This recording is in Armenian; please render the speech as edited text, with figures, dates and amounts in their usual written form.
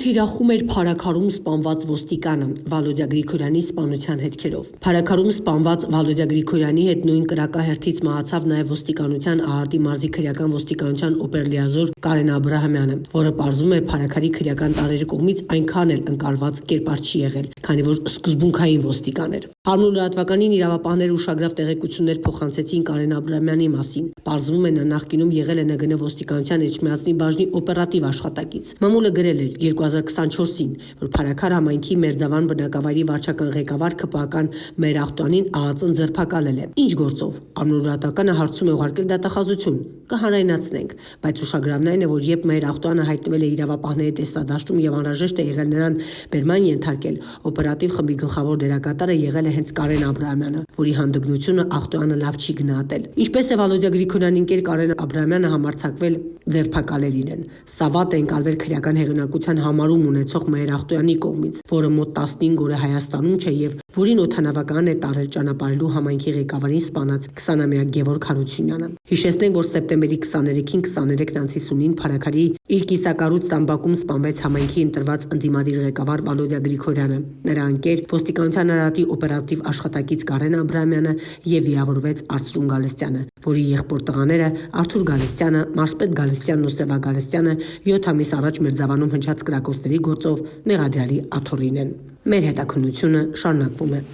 թիրախում էր Փարաքարում սպանված ոստիկանը Վալոդյա Գրիգորյանի սպանության հետքերով։ Փարաքարում սպանված Վալոդյա Գրիգորյանի հետ նույն կրակահերթից մահացավ նաև ոստիկանության Ահարդի մարզի քրեական ոստիկանության օպերլիազոր Կարեն Աբրահամյանը, որը պարզվում է Փարաքարի քրեական տարրերի կողմից այնքան էլ ընկալված կերպար չի եղել, քանի որ սկզբունքային ոստիկան էր։ Հանրուլրատվականին իրավապահները ուշագրավ տեղեկություններ փոխանցեցին Կարեն Աբրահամյանի մասին։ Պարզվում է նա նախկինում եղել է ՆԳՆ ոստիկանության Էջմիածնի բաժնի օպերատիվ աշխատակից։ Մամուլը գրել էր 2024-ին, որ Փարաքար համայնքի Մերձավան բնակավայրի վարչական ղեկավար ՔՊԱ-կան Մերախտյանին ԱԱԾ-ն ձերբակալել է։ Ինչ գործով։ Ամնուրատականը հարցում է ուղարկել դատախազություն։ Կհանրայնացնենք, բայց ուշագրավն այն է, որ երբ Մերախտյանը հայտնվել է իրավապահների տեսադաշտում եւ անհրաժեշտ է եղել նրան բերման ենթարկել, օպերատիվ խմբի գլխավոր դերակատարը եղել է հենց Կարեն Աբրահամյանը, որի հանդգնությունը Ախտոյանը լավ չի գնահատել։ Ինչպես է Վալոդյա Գրիգորյանի ընկեր Կարեն Աբրահամյանը համարձակվել ձերբակալել իրեն։ Սա վատ է ընկալվել քրեական հեղինակության համարում ունեցող Մերախտյանի կողմից, որը մոտ 15 օր է Հայաստանում չէ եւ որին օդանավական է տարել ճանապարհելու համայնքի ղեկավարին սպանած 20-ամյա Գևորգ Հարությունյանը։ Հիշեցնենք, որ սեպտեմբերի 23-ին 23-ին Փարաքարի իր կիսակառույց Տամբակում սպանվեց համայնքի ընտրված ընդդիմադիր ղեկավար Վալոդյա Գրիգորյանը, նրա ընկեր ոստիկանության Արարատի օպերատիվ աշխատակից Կարեն Աբրահամյանը եւ վիրավորվեց Արծրուն Գալստյանը, որի եղբոր տղաները Արթուր Գալստյանը, Մարսպետ Գալստյանն ու Սևա Գալստյանը 7 ամիս առաջ Մերձավանում հնչած կրակոցների գործով մեղադրյալի աթոռին են։ Մեր հետաքննությունը շարունակվում է։